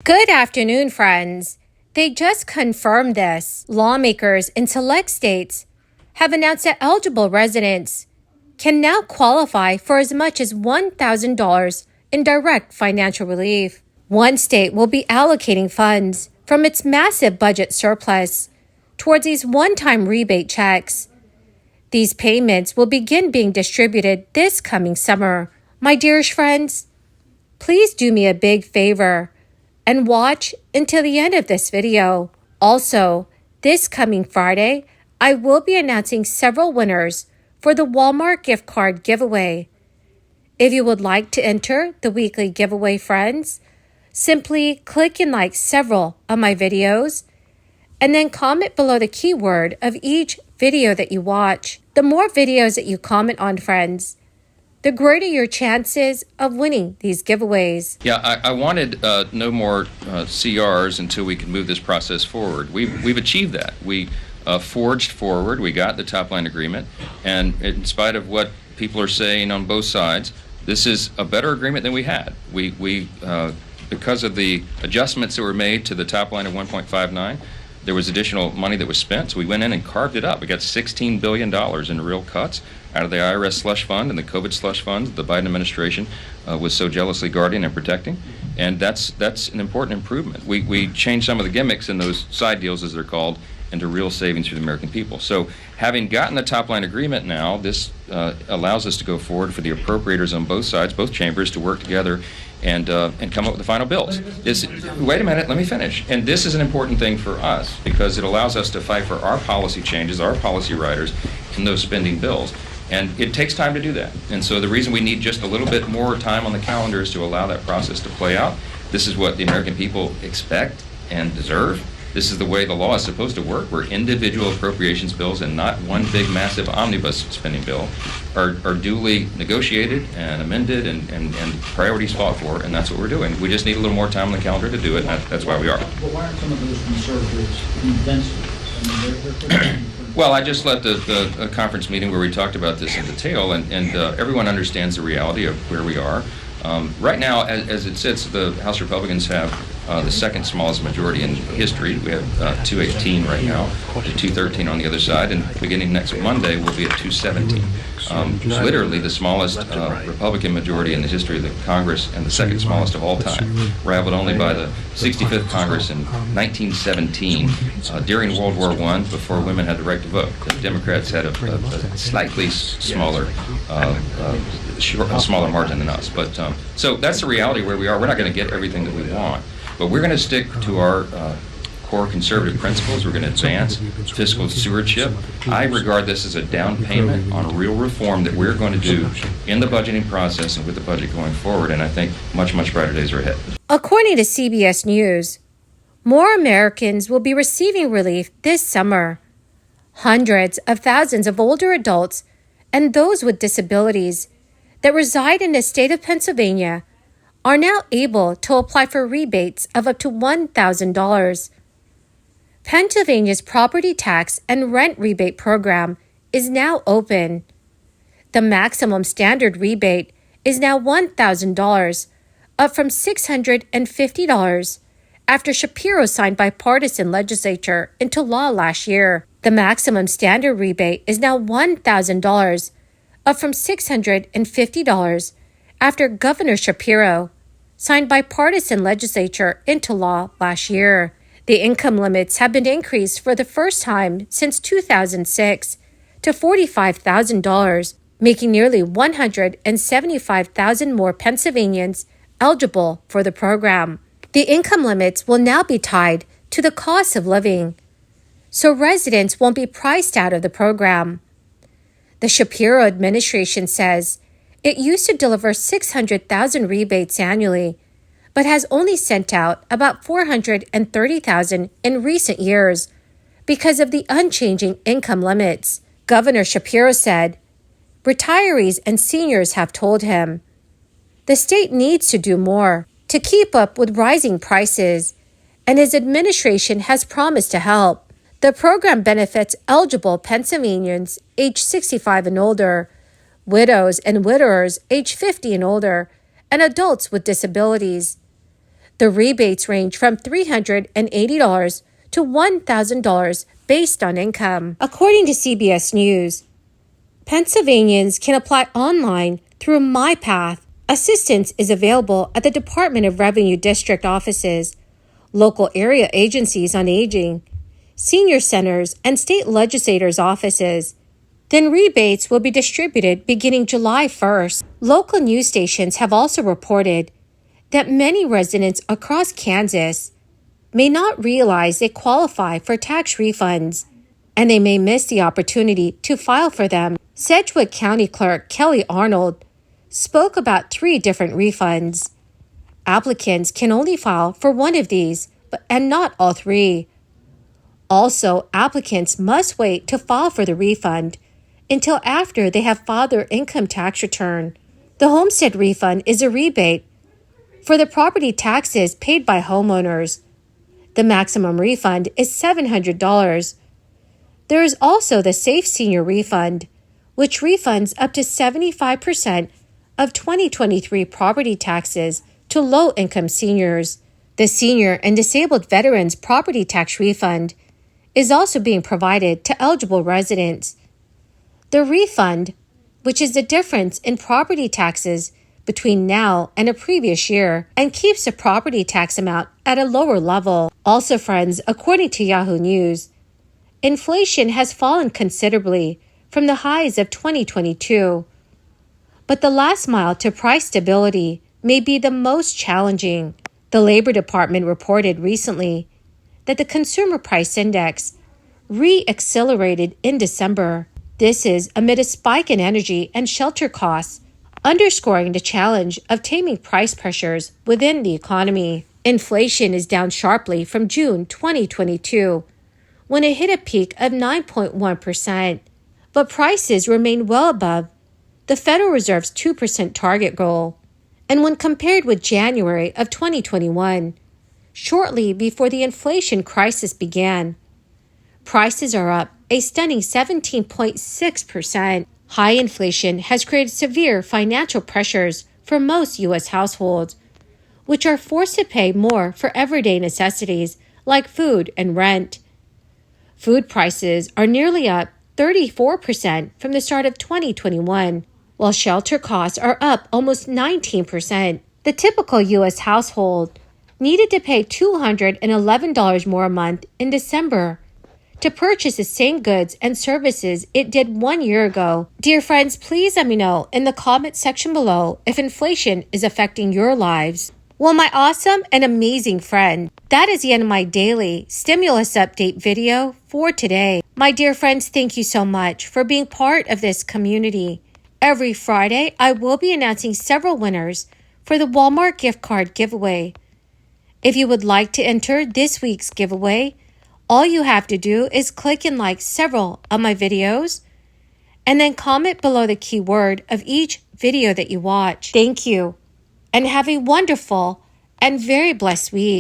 Good afternoon, friends. They just confirmed this. Lawmakers in select states have announced that eligible residents can now qualify for as much as $1,000 in direct financial relief. One state will be allocating funds from its massive budget surplus towards these one-time rebate checks. These payments will begin being distributed this coming summer. My dearest friends, please do me a big favor and watch until the end of this video. Also, this coming Friday, I will be announcing several winners for the Walmart gift card giveaway. If you would like to enter the weekly giveaway, friends, simply click and like several of my videos and then comment below the keyword of each video that you watch. The more videos that you comment on, friends, the greater your chances of winning these giveaways. Yeah, I wanted no more CRs until we could move this process forward. We've achieved that. We forged forward. We got the top line agreement, and in spite of what people are saying on both sides, this is a better agreement than we had. We because of the adjustments that were made to the top line of 1.59, there was additional money that was spent, so we went in and carved it up. We got $16 billion in real cuts out of the IRS slush fund and the COVID slush fund the Biden administration was so jealously guarding and protecting, and that's an important improvement. We changed some of the gimmicks in those side deals, as they're called, into real savings for the American people. So having gotten the top line agreement now, this allows us to go forward for the appropriators on both sides, both chambers, to work together and come up with the final bills. Wait a minute, let me finish. And this is an important thing for us because it allows us to fight for our policy changes, our policy riders in those spending bills. And it takes time to do that. And so the reason we need just a little bit more time on the calendar is to allow that process to play out. This is what the American people expect and deserve. This is the way the law is supposed to work, where individual appropriations bills and not one big massive omnibus spending bill are duly negotiated and amended and priorities fought for, and that's what we're doing. We just need a little more time on the calendar to do it, and that's why we are. But why aren't some of those conservatives convinced of this? I mean, they're pretty. Well, I just left a conference meeting where we talked about this in detail, and everyone understands the reality of where we are. Right now, as it sits, the House Republicans have the second smallest majority in history. We have 218 right now, 213 on the other side, and beginning next Monday, we'll be at 217. Literally the smallest Republican majority in the history of the Congress and the second smallest of all time, rivaled only by the 65th Congress in 1917 during World War I, before women had the right to vote. The Democrats had a slightly smaller smaller margin than us. But so that's the reality where we are. We're not going to get everything that we want, but we're going to stick to our core conservative principles. We're going to advance fiscal stewardship. I regard this as a down payment on real reform that we're going to do in the budgeting process and with the budget going forward, and I think much, much brighter days are ahead. According to CBS News, more Americans will be receiving relief this summer. Hundreds of thousands of older adults and those with disabilities that reside in the state of Pennsylvania are now able to apply for rebates of up to $1,000. Pennsylvania's property tax and rent rebate program is now open. The maximum standard rebate is now $1,000, up from $650 after Shapiro signed bipartisan legislature into law last year. The maximum standard rebate is now $1,000, up from $650 after Governor Shapiro signed bipartisan legislature into law last year. The income limits have been increased for the first time since 2006 to $45,000, making nearly 175,000 more Pennsylvanians eligible for the program. The income limits will now be tied to the cost of living, so residents won't be priced out of the program. The Shapiro administration says it used to deliver 600,000 rebates annually, but has only sent out about 430,000 in recent years because of the unchanging income limits. Governor Shapiro said retirees and seniors have told him the state needs to do more to keep up with rising prices, and his administration has promised to help. The program benefits eligible Pennsylvanians age 65 and older, widows and widowers age 50 and older, and adults with disabilities. The rebates range from $380 to $1,000 based on income. According to CBS News, Pennsylvanians can apply online through MyPath. Assistance is available at the Department of Revenue district offices, local area agencies on aging, senior centers, and state legislators' offices. Then rebates will be distributed beginning July 1st. Local news stations have also reported that many residents across Kansas may not realize they qualify for tax refunds, and they may miss the opportunity to file for them. Sedgwick County Clerk Kelly Arnold spoke about 3 different refunds. Applicants can only file for one of these, and not all 3. Also, applicants must wait to file for the refund until after they have filed their income tax return. The homestead refund is a rebate for the property taxes paid by homeowners. The maximum refund is $700. There is also the Safe Senior Refund, which refunds up to 75% of 2023 property taxes to low-income seniors. The Senior and Disabled Veterans Property Tax Refund is also being provided to eligible residents. The refund, which is the difference in property taxes between now and a previous year, and keeps the property tax amount at a lower level. Also, friends, according to Yahoo News, inflation has fallen considerably from the highs of 2022, but the last mile to price stability may be the most challenging. The Labor Department reported recently that the Consumer Price Index re-accelerated in December. This is amid a spike in energy and shelter costs, underscoring the challenge of taming price pressures within the economy. Inflation is down sharply from June 2022, when it hit a peak of 9.1%, but prices remain well above the Federal Reserve's 2% target goal. And when compared with January of 2021, shortly before the inflation crisis began, prices are up a stunning 17.6%. High inflation has created severe financial pressures for most U.S. households, which are forced to pay more for everyday necessities like food and rent. Food prices are nearly up 34% from the start of 2021, while shelter costs are up almost 19%. The typical U.S. household needed to pay $211 more a month in December to purchase the same goods and services it did 1 year ago. Dear friends, please let me know in the comment section below if inflation is affecting your lives. Well, my awesome and amazing friend, that is the end of my daily stimulus update video for today. My dear friends, thank you so much for being part of this community. Every Friday, I will be announcing several winners for the Walmart gift card giveaway. If you would like to enter this week's giveaway, all you have to do is click and like several of my videos and then comment below the keyword of each video that you watch. Thank you, and have a wonderful and very blessed week.